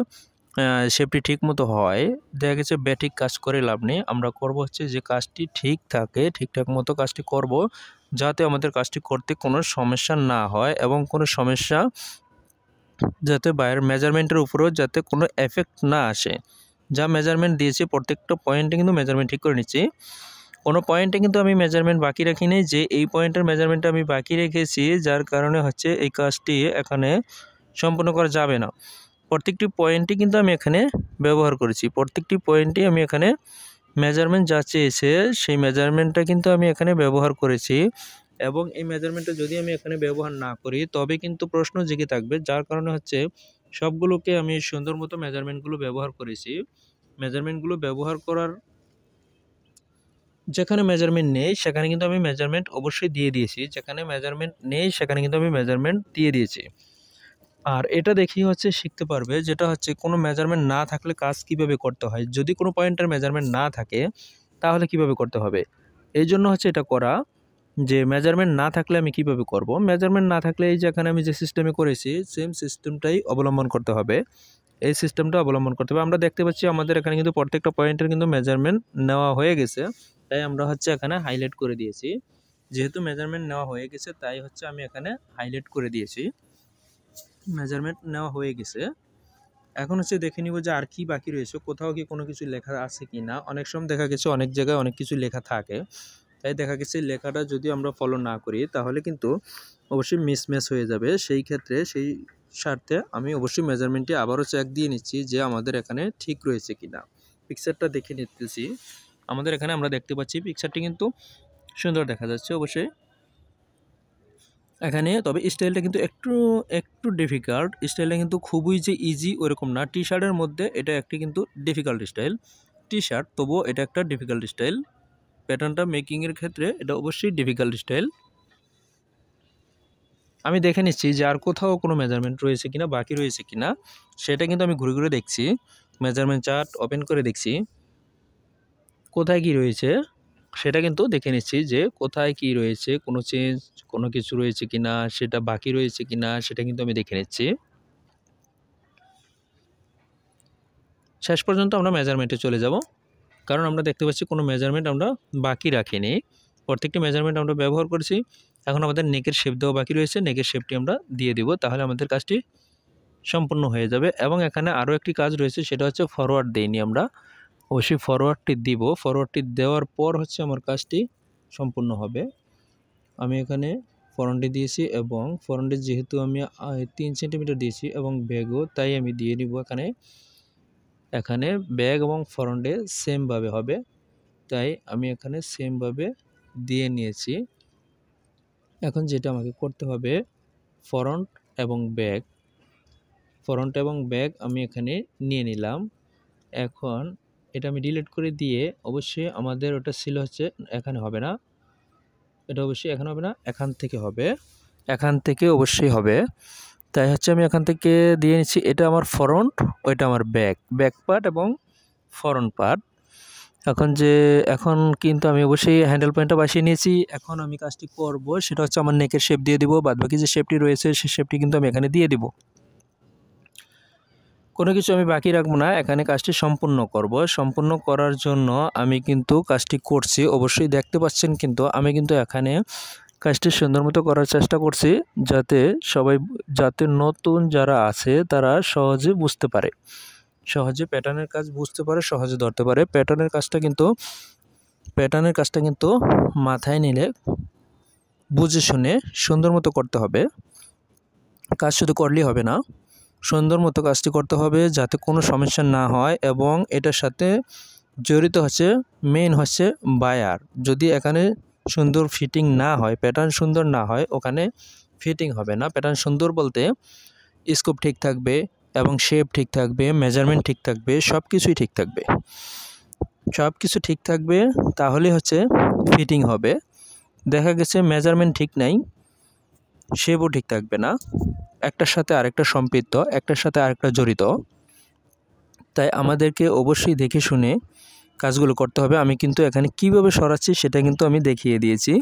শেপটি ঠিক মতো হয়। দেখা গেছে ব্যাটিক কাজ করে লাভ নেই, আমরা করব হচ্ছে যে কাজটি ঠিক থাকে, ঠিকঠাক মতো কাজটি করব যাতে আমাদের কাজটি করতে কোনো সমস্যা না হয় এবং কোনো সমস্যা যাতে বাইরের মেজারমেন্টের উপরেও যাতে কোনো এফেক্ট না আসে। যা মেজারমেন্ট দিয়েছি প্রত্যেকটা পয়েন্টে কিন্তু মেজারমেন্ট ঠিক করে নিচ্ছি, কোনো পয়েন্টে কিন্তু আমি মেজারমেন্ট বাকি রাখিনি, যে এই পয়েন্টের মেজারমেন্টটা আমি বাকি রেখেছি যার কারণে হচ্ছে এই কাজটি এখানে সম্পূর্ণ করা যাবে না। প্রত্যেকটি পয়েন্টই কিন্তু আমি এখানে ব্যবহার করেছি, প্রত্যেকটি পয়েন্টই আমি এখানে মেজারমেন্ট যা চেয়েছে সেই মেজারমেন্টটা কিন্তু আমি এখানে ব্যবহার করেছি। এবং এই মেজারমেন্টটা যদি আমি এখানে ব্যবহার না করি তবে কিন্তু প্রশ্ন জেগে থাকবে, যার কারণে হচ্ছে সবগুলোকে আমি সুন্দর মতো মেজারমেন্টগুলো ব্যবহার করেছি। মেজারমেন্টগুলো ব্যবহার করার যেখানে মেজারমেন্ট নেই সেখানে কিন্তু আমি মেজারমেন্ট অবশ্যই দিয়ে দিয়েছি, যেখানে মেজারমেন্ট নেই সেখানে কিন্তু আমি মেজারমেন্ট দিয়ে দিয়েছি। আর এটা দেখি হচ্ছে শিখতে পারবে, যেটা হচ্ছে কোনো মেজারমেন্ট না থাকলে কাজ কিভাবে করতে হয়, যদি কোনো পয়েন্টের মেজারমেন্ট না থাকে তাহলে কিভাবে করতে হবে। এই জন্য হচ্ছে এটা করা, যে মেজারমেন্ট না থাকলে আমি কিভাবে করব। মেজারমেন্ট না থাকলে এই যেখানে আমি যে সিস্টেমে করেছি সেম সিস্টেমটাই অবলম্বন করতে হবে, এই সিস্টেমটা অবলম্বন করতে হবে। আমরা দেখতে পাচ্ছি আমাদের এখানে কিন্তু প্রত্যেকটা পয়েন্টের কিন্তু মেজারমেন্ট নেওয়া হয়ে গেছে, তাই আমরা হচ্ছে এখানে হাইলাইট করে দিয়েছি। যেহেতু মেজারমেন্ট নেওয়া হয়ে গেছে তাই হচ্ছে আমি এখানে হাইলাইট করে দিয়েছি, মেজারমেন্ট নেওয়া হয়ে গেছে। এখন হচ্ছে দেখে নিব যে আর কি বাকি রয়েছে, কোথাও কি কোনো কিছু লেখা আছে কি না। অনেক সময় দেখা গেছে অনেক জায়গায় অনেক কিছু লেখা থাকে, তাই দেখা গেছে লেখাটা যদি আমরা ফলো না করি তাহলে কিন্তু অবশ্যই মিসম্যাচ হয়ে যাবে। সেই ক্ষেত্রে সেই স্বার্থে আমি অবশ্যই মেজারমেন্টটি আবারও চেক দিয়ে নিচ্ছি যে আমাদের এখানে ঠিক রয়েছে কিনা। পিকচারটা দেখে নিতেছি, আমাদের এখানে আমরা দেখতে পাচ্ছি পিকচারটি কিন্তু সুন্দর দেখা যাচ্ছে অবশ্যই এখানে। তবে স্টাইলটা কিন্তু একটু ডিফিকাল্ট, স্টাইলটা কিন্তু খুবই যে ইজি ওরকম না। টি শার্টের মধ্যে এটা একটি কিন্তু ডিফিকাল্ট স্টাইল, টি শার্ট তবুও এটা একটা ডিফিকাল্ট স্টাইল। প্যাটার্নটা মেকিংয়ের ক্ষেত্রে এটা অবশ্যই ডিফিকাল্ট স্টাইল। আমি দেখে নিচ্ছি যে আর কোথাও কোনো মেজারমেন্ট রয়েছে কিনা, বাকি রয়েছে কিনা, সেটা কিন্তু আমি ঘুরে ঘুরে দেখছি, মেজারমেন্ট চার্ট ওপেন করে দেখছি কোথায় কি রয়েছে সেটা কিন্তু দেখে নিচ্ছি যে কোথায় কি রয়েছে, কোনো চেঞ্জ কোনো কিছু রয়েছে কিনা, সেটা বাকি রয়েছে কিনা সেটা কিন্তু আমি দেখে নিচ্ছি। শেষ পর্যন্ত আমরা মেজারমেন্টে চলে যাব, কারণ আমরা দেখতে পাচ্ছি কোনো মেজারমেন্ট আমরা বাকি রাখিনি, প্রত্যেকটি মেজারমেন্ট আমরা ব্যবহার করেছি। এখন আমাদের নেকের শেপ দেওয়া বাকি রয়েছে, নেকের শেপটি আমরা দিয়ে দিব, তাহলে আমাদের কাজটি সম্পূর্ণ হয়ে যাবে। এবং এখানে আরও একটি কাজ রয়েছে, সেটা হচ্ছে ফরওয়ার্ড দেইনি আমরা, অবশ্যই ফরওয়ার্ডটি দিব, ফরওয়ার্ডটি দেওয়ার পর হচ্ছে আমার কাজটি সম্পূর্ণ হবে। আমি এখানে ফরন্টে দিয়েছি এবং ফরন্টে যেহেতু আমি 3 সেন্টিমিটার দিয়েছি এবং ব্যাগও তাই আমি দিয়ে নিব এখানে ব্যাগ এবং ফরন্টে সেমভাবে হবে, তাই আমি এখানে সেমভাবে দিয়ে নিয়েছি। এখন যেটা আমাকে করতে হবে ফরন্ট এবং ব্যাগ আমি এখানে নিয়ে নিলাম। এখন এটা আমি ডিলিট করে দিয়ে অবশ্যই আমাদের ওটা ছিল হচ্ছে এখানে হবে না, এটা অবশ্যই এখানে হবে না, এখান থেকে হবে, এখান থেকে অবশ্যই হবে। তাই হচ্ছে আমি এখান থেকে দিয়ে নিচ্ছি, এটা আমার ফ্রন্ট, ওইটা আমার ব্যাক পার্ট এবং ফ্রন্ট পার্ট। এখন কিন্তু আমি অবশ্যই হ্যান্ডেল পয়েন্টটা বাসিয়ে নিয়েছি। এখন আমি কাজটি করব সেটা হচ্ছে আমার নেকের শেপ দিয়ে দিব, বাদবাকি যে শেপটি রয়েছে সেই শেপটি কিন্তু আমি এখানে দিয়ে দিব। কোনো কিছু আমি বাকি রাখবো না, এখানে কাজটি সম্পূর্ণ করব। সম্পূর্ণ করার জন্য আমি কিন্তু কাজটি করছি, অবশ্যই দেখতে পাচ্ছেন। কিন্তু আমি কিন্তু এখানে কাজটি সুন্দর মতো করার চেষ্টা করছি, যাতে নতুন যারা আছে তারা সহজে বুঝতে পারে, সহজে প্যাটার্নের কাজ বুঝতে পারে, সহজে ধরতে পারে। প্যাটার্নের কাজটা কিন্তু মাথায় নিলে বুঝে শুনে সুন্দর মতো করতে হবে। কাজ শুধু করলেই হবে না, সুন্দর মতো কাজটি করতে হবে যাতে কোনো সমস্যা না হয়। এবং এটার সাথে জড়িত হচ্ছে মেইন হচ্ছে বায়ার। যদি এখানে সুন্দর ফিটিং না হয়, প্যাটার্ন সুন্দর না হয়, ওখানে ফিটিং হবে না। প্যাটার্ন সুন্দর বলতে স্কোপ ঠিক থাকবে এবং শেপ ঠিক থাকবে, মেজারমেন্ট ঠিক থাকবে, সব কিছুই ঠিক থাকবে। সব কিছু ঠিক থাকবে তাহলে হচ্ছে ফিটিং হবে। দেখা গেছে মেজারমেন্ট ঠিক নাই, শেপও ঠিক থাকবে না, একটার সাথে আরেকটা সম্পৃক্ত, একটার সাথে আরেকটা জড়িত। তাই আমাদেরকে অবশ্যই দেখে শুনে কাজগুলো করতে হবে। আমি কিন্তু এখানে কিভাবে সরাচ্ছি সেটা কিন্তু আমি দেখিয়ে দিয়েছি।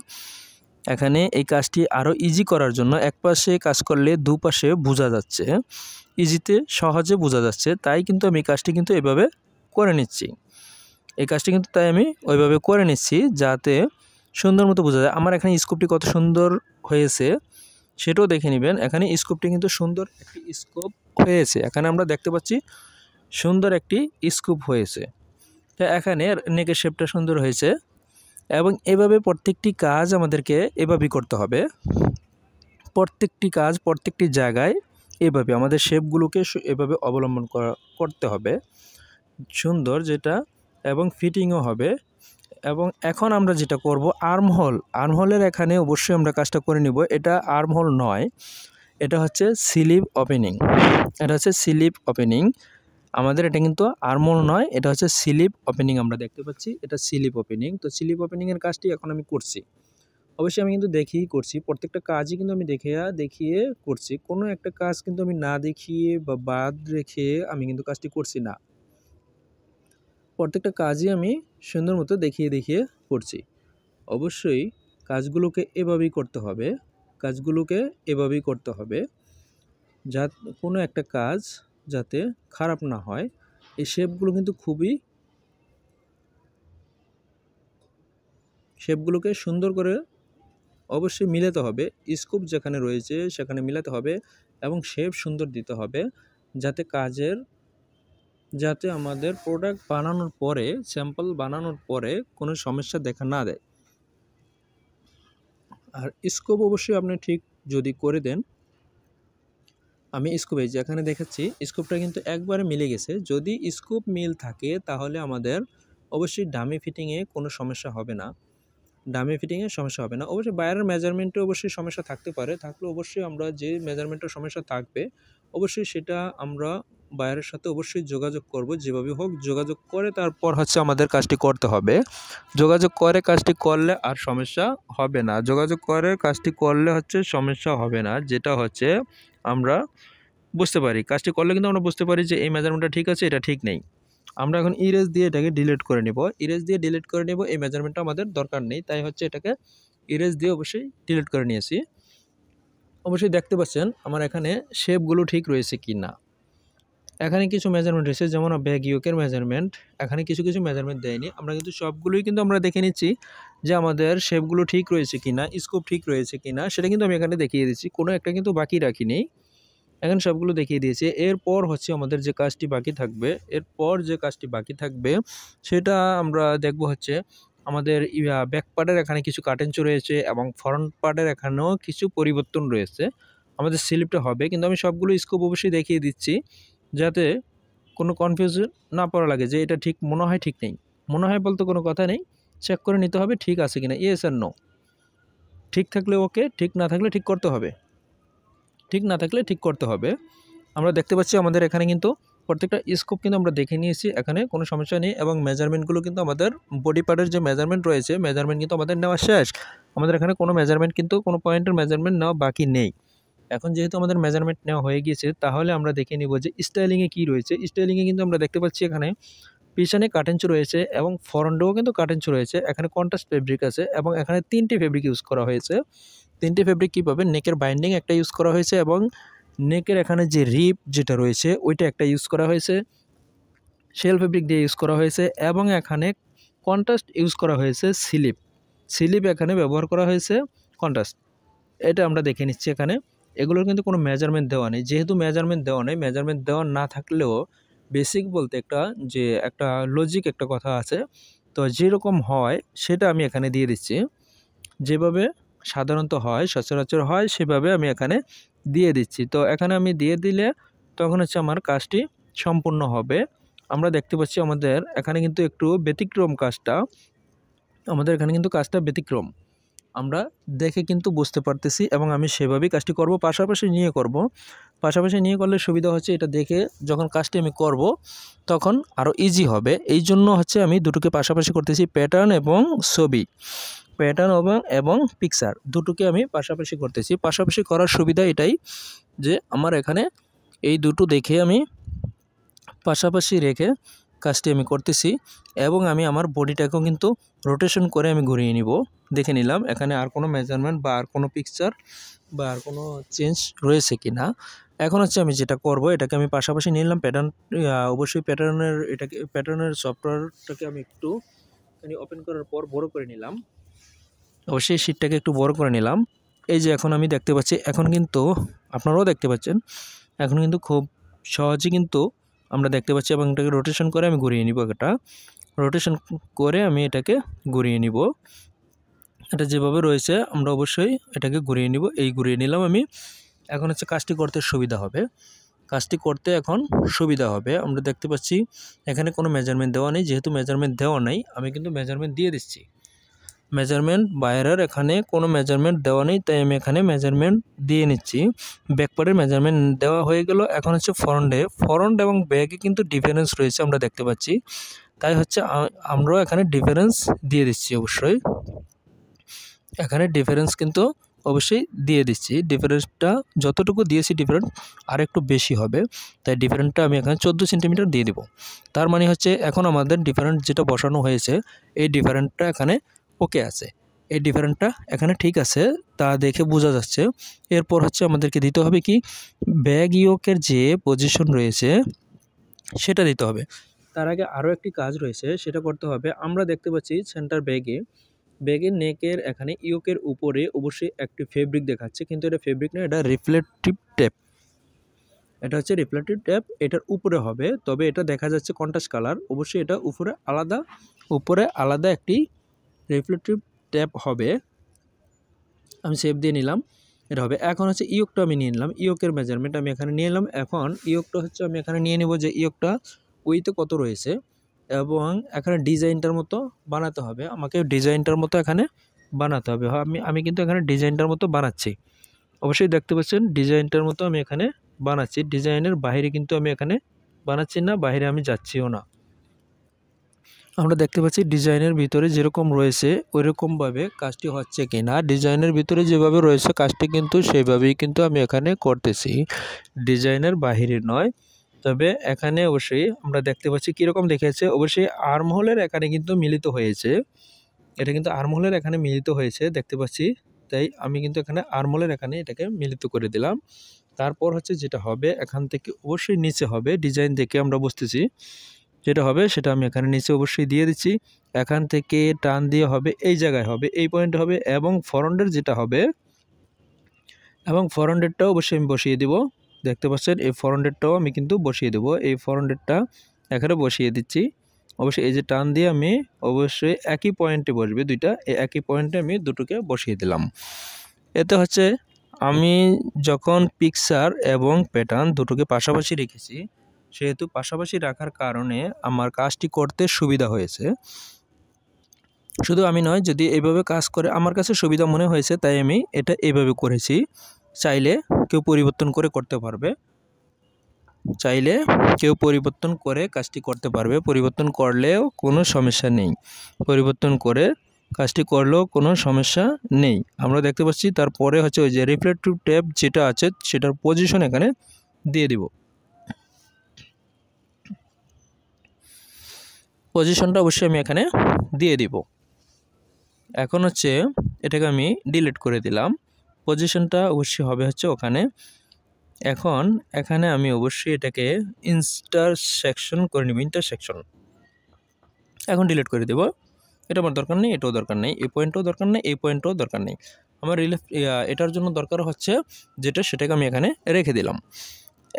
এখানে এই কাজটি আরও ইজি করার জন্য এক পাশে কাজ করলে দুপাশে বোঝা যাচ্ছে, সহজে বোঝা যাচ্ছে। তাই কিন্তু আমি এই কাজটি কিন্তু এভাবে করে নিচ্ছি। তাই আমি ওইভাবে করে নিচ্ছি যাতে সুন্দর মতো বোঝা যায়। আমার এখানে স্কোপটি কত সুন্দর হয়েছে সেটাও দেখে নেবেন। এখানে স্কোপটি কিন্তু সুন্দর একটি স্কোপ হয়েছে, এখানে আমরা দেখতে পাচ্ছি সুন্দর একটি স্কোপ হয়েছে। তো এখানে নেকের শেপটা সুন্দর হয়েছে। এবং এভাবে প্রত্যেকটি কাজ আমাদেরকে এভাবেই করতে হবে। প্রত্যেকটি কাজ প্রত্যেকটি জায়গায় এভাবে আমাদের শেপগুলোকে এভাবে অবলম্বন করতে হবে সুন্দর, যেটা এবং ফিটিংও হবে। এবং এখন আমরা যেটা করব, আর্মহোলের এখানে অবশ্যই আমরা কাজটা করে নিব। এটা আর্মহোল নয়, এটা হচ্ছে স্লিভ ওপেনিং। আমাদের এটা কিন্তু আর্মহোল নয়, এটা হচ্ছে স্লিভ ওপেনিং। আমরা দেখতে পাচ্ছি এটা স্লিভ ওপেনিং। তো স্লিভ ওপেনিংয়ের কাজটি এখন আমি করছি। অবশ্যই আমি কিন্তু দেখেই করছি, প্রত্যেকটা কাজই কিন্তু আমি দেখিয়ে করছি। কোনো একটা কাজ কিন্তু আমি না দেখিয়ে বা বাদ রেখে আমি কিন্তু কাজটি করছি না। প্রত্যেকটা কাজই আমি সুন্দর মতো দেখিয়ে করছি। অবশ্যই কাজগুলোকে এভাবেই করতে হবে, কোনো একটা কাজ যাতে খারাপ না হয়। এই শেপগুলো কিন্তু শেপগুলোকে সুন্দর করে অবশ্যই মিলাতে হবে। স্কোপ যেখানে রয়েছে সেখানে মিলাতে হবে এবং শেপ সুন্দর দিতে হবে, যাতে আমাদের প্রোডাক্ট বানানোর পরে, স্যাম্পল বানানোর পরে কোনো সমস্যা দেখা না দেয়। আর স্কোপ অবশ্যই আপনি ঠিক যদি করে দেন, আমি স্কোপে যেখানে দেখাচ্ছি স্কোপটা কিন্তু একবারে মিলে গেছে। যদি স্কোপ মিল থাকে তাহলে আমাদের অবশ্যই ডামি ফিটিংয়ে কোনো সমস্যা হবে না। অবশ্যই বাইরের মেজারমেন্টে অবশ্যই সমস্যা থাকতে পারে, থাকলে অবশ্যই আমরা যে মেজারমেন্টের সমস্যা থাকবে অবশ্যই সেটা আমরা বাইরের সাথে অবশ্যই যোগাযোগ করব। যেভাবে হোক যোগাযোগ করে তারপর হচ্ছে আমাদের কাজটি করতে হবে। যোগাযোগ করে কাজটি করলে আর সমস্যা হবে না। সমস্যা হবে না, যেটা হচ্ছে আমরা বুঝতে পারি। কাজটি করলে কিন্তু আমরা বুঝতে পারি যে এই মেজারমেন্টটা ঠিক আছে, এটা ঠিক নেই। আমরা এখন ইরেজ দিয়ে এটাকে ডিলিট করে নেব। এই মেজারমেন্টটা আমাদের দরকার নেই, তাই হচ্ছে এটাকে ইরেজ দিয়ে অবশ্যই ডিলিট করে নিয়েছি। অবশ্যই দেখতে পাচ্ছেন আমার এখানে শেপগুলো ঠিক রয়েছে কি না। এখানে কিছু মেজারমেন্ট রয়েছে, যেমন ব্যাক ইয়োকের মেজারমেন্ট, এখানে কিছু মেজারমেন্ট দেয়নি। আমরা কিন্তু সবগুলোই কিন্তু আমরা দেখে নিচ্ছি যে আমাদের শেপগুলো ঠিক রয়েছে কিনা, স্কোপ ঠিক রয়েছে কিনা, সেটা কিন্তু আমি এখানে দেখিয়ে দিচ্ছি। কোনো একটা কিন্তু বাকি রাখিনি, এখানে সবগুলো দেখিয়ে দিয়েছে। এরপর হচ্ছে আমাদের যে কাজটি বাকি থাকবে সেটা আমরা দেখব হচ্ছে আমাদের ব্যাক পার্টের এখানে কিছু কাটেঞ্চ রয়েছে এবং ফ্রন্ট পার্টের এখানেও কিছু পরিবর্তন রয়েছে। আমাদের স্লিপটা হবে, কিন্তু আমি সবগুলো স্কোপ অবশ্যই দেখিয়ে দিচ্ছি যাতে কোনো কনফিউশন না পড়া লাগে যে এটা ঠিক মনে হয়, ঠিক নেই। মনে হয় বলতে কোনো কথা নেই, চেক করে নিতে হবে ঠিক আছে কিনা, ইয়েস আর নো। ঠিক থাকলে ওকে, ঠিক না থাকলে ঠিক করতে হবে। আমরা দেখতে পাচ্ছি আমাদের এখানে কিন্তু প্রত্যেকটা স্কোপ কিন্তু আমরা দেখে নিয়েছি, এখানে কোনো সমস্যা নেই। এবং মেজারমেন্টগুলো কিন্তু আমাদের বডি পার্টের যে মেজারমেন্ট রয়েছে, মেজারমেন্ট কিন্তু আমাদের নেওয়া শেষ। আমাদের এখানে কোনো পয়েন্টের মেজারমেন্ট নেওয়া বাকি নেই। এখন যেহেতু আমাদের মেজারমেন্ট নেওয়া হয়ে গিয়েছে, তাহলে আমরা দেখে নিব যে স্টাইলিংয়ে কী রয়েছে। স্টাইলিংয়ে কিন্তু আমরা দেখতে পাচ্ছি এখানে পিছনে কাটেন্স রয়েছে এবং ফ্রন্টেও কিন্তু কাটেন্স রয়েছে। এখানে কন্ট্রাস্ট ফেব্রিক আছে এবং এখানে 3টি ফেব্রিক ইউজ করা হয়েছে। 3টি ফেব্রিক কীভাবে, নেকের বাইন্ডিং একটা ইউজ করা হয়েছে এবং নেকের এখানে যে রিপ যেটা রয়েছে ওইটা একটা ইউজ করা হয়েছে, শেল ফেব্রিক দিয়ে ইউজ করা হয়েছে এবং এখানে কন্ট্রাস্ট ইউজ করা হয়েছে, স্লিপ এখানে ব্যবহার করা হয়েছে কন্ট্রাস্ট। এটা আমরা দেখে নিচ্ছি এখানে। এগুলোর কিন্তু কোনো মেজারমেন্ট দেওয়া নেই। যেহেতু মেজারমেন্ট দেওয়া নেই, মেজারমেন্ট দেওয়া না থাকলেও বেসিক বলতে একটা লজিক একটা কথা আছে, তো যেরকম হয় সেটা আমি এখানে দিয়ে দিচ্ছি। যেভাবে সাধারণত হয়, সচরাচর হয়, সেভাবে আমি এখানে দিয়ে দিচ্ছি। তো এখানে আমি দিয়ে দিলে তখন হচ্ছে আমার কাজটি সম্পূর্ণ হবে। আমরা দেখতে পাচ্ছি আমাদের এখানে কিন্তু একটু ব্যতিক্রম কাজটা, আমাদের এখানে কিন্তু কাজটা ব্যতিক্রম আমরা দেখে কিন্তু বুঝতে পারতেছি এবং আমি সেভাবেই কাজটি করব। পাশাপাশি নিয়ে করলে সুবিধা হচ্ছে, এটা দেখে যখন কাজটি আমি করব তখন আরও ইজি হবে। এই জন্য হচ্ছে আমি দুটোকে পাশাপাশি করতেছি, প্যাটার্ন এবং ছবি, প্যাটার্ন এবং পিকচার দুটোকে আমি পাশাপাশি করতেছি। পাশাপাশি করার সুবিধা এটাই যে আমার এখানে এই দুটো দেখে আমি পাশাপাশি রেখে কাজটি আমি করতেছি এবং আমি আমার বডিটাকেও কিন্তু রোটেশন করে আমি ঘুরিয়ে নিব। দেখে নিলাম এখানে আর কোনো মেজারমেন্ট বা আর কোনো পিকচার বা আর কোনো চেঞ্জ রয়েছে কি না। এখন হচ্ছে আমি যেটা করব, এটাকে আমি পাশাপাশি নিলাম প্যাটার্ন। অবশ্যই প্যাটার্নের সফটওয়্যারটাকে আমি একটু ওপেন করার পর বড় করে নিলাম। অবশ্যই শীটটাকে একটু বড় করে নিলাম। এই যে এখন আমি দেখতে পাচ্ছি, এখন কিন্তু আপনারাও দেখতে পাচ্ছেন, এখন কিন্তু খুব সহজে কিন্তু আমরা দেখতে পাচ্ছি এবং এটাকে রোটেশন করে আমি ঘুরিয়ে নিব। এটাকে ঘুরিয়ে নিব। এটা যেভাবে রয়েছে আমরা অবশ্যই এটাকে ঘুরিয়ে নিব। এই ঘুরিয়ে নিলাম আমি। এখন হচ্ছে কাজটি করতে সুবিধা হবে। আমরা দেখতে পাচ্ছি এখানে কোনো মেজারমেন্ট দেওয়া নেই। যেহেতু মেজারমেন্ট দেওয়া নেই, আমি কিন্তু মেজারমেন্ট দিয়ে দিচ্ছি। মেজারমেন্ট বাইরের এখানে কোনো মেজারমেন্ট দেওয়া নেই, তাই আমি এখানে মেজারমেন্ট দিয়ে নিচ্ছি। ব্যাকপার্টের মেজারমেন্ট দেওয়া হয়ে গেল। এখন হচ্ছে ফ্রন্ট এবং ব্যাকে কিন্তু ডিফারেন্স রয়েছে আমরা দেখতে পাচ্ছি, তাই হচ্ছে আমরাও এখানে ডিফারেন্স দিয়ে দিচ্ছি। অবশ্যই এখানে ডিফারেন্স কিন্তু অবশ্যই দিয়ে দিচ্ছি। ডিফারেন্সটা যতটুকু দিয়েছি ডিফারেন্ট আর একটু বেশি হবে, তাই ডিফারেন্টটা আমি এখানে 14 সেন্টিমিটার দিয়ে দেব। তার মানে হচ্ছে এখন আমাদের ডিফারেন্ট যেটা বসানো হয়েছে এই ডিফারেন্টটা এখানে ওকে আছে, এই ডিফারেন্টটা এখানে ঠিক আছে, তা দেখে বোঝা যাচ্ছে। এরপর হচ্ছে আমাদেরকে দিতে হবে কি, ব্যাক ইয়োকের যে পজিশন রয়েছে সেটা দিতে হবে। তার আগে আরও একটি কাজ রয়েছে, সেটা করতে হবে। আমরা দেখতে পাচ্ছি সেন্টার ব্যাগের নেকের এখানে ইয়োকের উপরে অবশ্যই একটি ফেব্রিক দেখাচ্ছে, কিন্তু এটা ফেব্রিক না, এটা রিফ্লেকটিভ টেপ। এটা হচ্ছে রিফ্লেকটিভ টেপ, এটার উপরে হবে, তবে এটা দেখা যাচ্ছে কন্ট্রাস্ট কালার। অবশ্যই এটা উপরে আলাদা একটি রিফ্লেকটিভ টেপ হবে। আমি সেভ দিয়ে নিলাম, এটা হবে। এখন হচ্ছে ইয়োকটা আমি নিয়ে নিলাম, ইয়োকের মেজারমেন্ট আমি এখানে নিয়ে নিলাম। এখন ইয়োকটা হচ্ছে আমি এখানে নিয়ে নেব যে ইয়োকটা উইথে কত রয়েছে এবং এখানে ডিজাইনটার মতো বানাতে হবে। আমাকে ডিজাইনটার মতো এখানে বানাতে হবে। আমি কিন্তু এখানে ডিজাইনটার মতো বানাচ্ছি। অবশ্যই দেখতে পাচ্ছেন ডিজাইনটার মতো আমি এখানে বানাচ্ছি। ডিজাইনের বাইরে কিন্তু আমি এখানে বানাচ্ছি না, বাইরে আমি যাচ্ছিও না। আমরা দেখতে পাচ্ছি ডিজাইনের ভিতরে যেরকম রয়েছে ওইরকমভাবে কাজটি হচ্ছে কি না। ডিজাইনের ভিতরে যেভাবে রয়েছে কাজটি কিন্তু সেইভাবেই কিন্তু আমি এখানে করতেছি, ডিজাইনের বাহিরে নয়। তবে এখানে অবশ্যই আমরা দেখতে পাচ্ছি কীরকম দেখেছে, অবশ্যই আর্মহোলের এখানে কিন্তু মিলিত হয়েছে। এটা কিন্তু আর্মহোলের এখানে মিলিত হয়েছে দেখতে পাচ্ছি, তাই আমি কিন্তু এখানে আর্মহোলের এখানে এটাকে মিলিত করে দিলাম। তারপর হচ্ছে যেটা হবে, এখান থেকে অবশ্যই নিচে হবে, ডিজাইন দেখে আমরা বুঝতেছি যেটা হবে সেটা আমি এখানে নিচে অবশ্যই দিয়ে দিচ্ছি। এখান থেকে টান দিয়ে হবে, এই জায়গায় হবে, এই পয়েন্টে হবে এবং ফ্রন্টের যেটা হবে এবং ফ্রন্টেরটাও অবশ্যই আমি বসিয়ে দিব। দেখতে পাচ্ছেন এই ফ্রন্টেরটাও আমি কিন্তু বসিয়ে দেব। এই ফ্রন্টেরটা এখানে বসিয়ে দিচ্ছি। অবশ্যই এই যে টান দিয়ে আমি অবশ্যই একই পয়েন্টে বসবে দুইটা, এই একই পয়েন্টে আমি দুটোকে বসিয়ে দিলাম। এতে হচ্ছে আমি যখন পিকচার এবং প্যাটার্ন দুটোকে পাশাপাশি রেখেছি, সেহেতু পাশাপাশি রাখার কারণে আমার কাজটি করতে সুবিধা হয়েছে। শুধু আমি নয়, যদি এইভাবে কাজ করে আমার কাছে সুবিধা মনে হয়েছে তাই আমি এটা এইভাবে করেছি। চাইলে কেউ পরিবর্তন করে করতে পারবে, কাজটি করতে পারবে। পরিবর্তন করলেও কোনো সমস্যা নেই, পরিবর্তন করে কাজটি করলেও কোনো সমস্যা নেই। আমরা দেখতে পাচ্ছি তারপরে হচ্ছে ওই যে রিফ্লেক্টিভ ট্যাব যেটা আছে সেটার পজিশন এখানে দিয়ে দিব। পজিশনটা অবশ্যই আমি এখানে দিয়ে দিব। এখন হচ্ছে এটাকে আমি ডিলিট করে দিলাম। পজিশনটা অবশ্যই হবে হচ্ছে ওখানে। এখন এখানে আমি অবশ্যই এটাকে ইন্টারসেকশন করে নিব, ইন্টারসেকশন। এখন ডিলিট করে দেব। এটা আমার দরকার নেই, এটাও দরকার নেই, এই পয়েন্টও দরকার নেই, এই পয়েন্টও দরকার নেই। আমার এটার জন্য দরকার হচ্ছে যেটা, সেটাকে আমি এখানে রেখে দিলাম।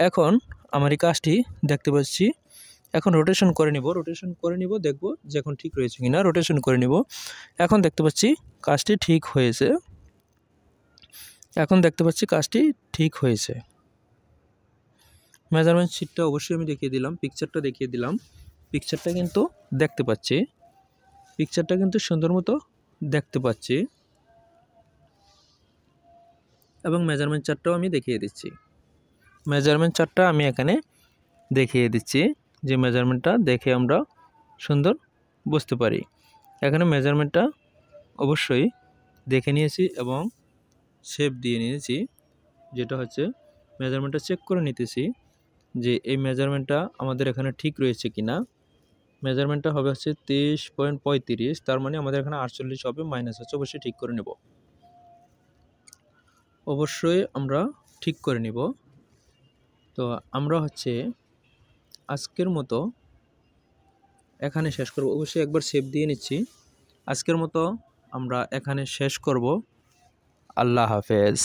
এখন আমার এই কাজটি দেখতে পাচ্ছি। এখন রোটেশন করে নিব, দেখব যে এখন ঠিক রয়েছে কিনা। রোটেশন করে নিব। এখন দেখতে পাচ্ছি কাজটি ঠিক হয়েছে। মেজারমেন্ট শিটটা অবশ্যই আমি দেখিয়ে দিলাম, পিকচারটা দেখিয়ে দিলাম। পিকচারটা কিন্তু দেখতে পাচ্ছি, পিকচারটা কিন্তু সুন্দর মতো দেখতে পাচ্ছি। এবং মেজারমেন্ট চার্টটাও আমি দেখিয়ে দিচ্ছি। মেজারমেন্ট চার্টটা আমি এখানে দেখিয়ে দিচ্ছি, যে মেজারমেন্টটা দেখে আমরা সুন্দর বুঝতে পারি। এখানে মেজারমেন্টটা অবশ্যই দেখে নিয়েছি এবং শেপ দিয়ে নিয়েছি, যেটা হচ্ছে মেজারমেন্টটা চেক করে নিতেছি যে এই মেজারমেন্টটা আমাদের এখানে ঠিক রয়েছে কিনা। মেজারমেন্টটা হবে হচ্ছে 23.35, তার মানে আমাদের এখানে 48 হবে, মাইনাস হচ্ছে, অবশ্যই ঠিক করে নেব। অবশ্যই আমরা ঠিক করে নিব। তো আমরা হচ্ছে আজকের মতো এখানে শেষ করব। অবশ্যই একবার সেভ দিয়ে নিচ্ছি। আজকের মতো আমরা এখানে শেষ করব। আল্লাহ হাফেজ।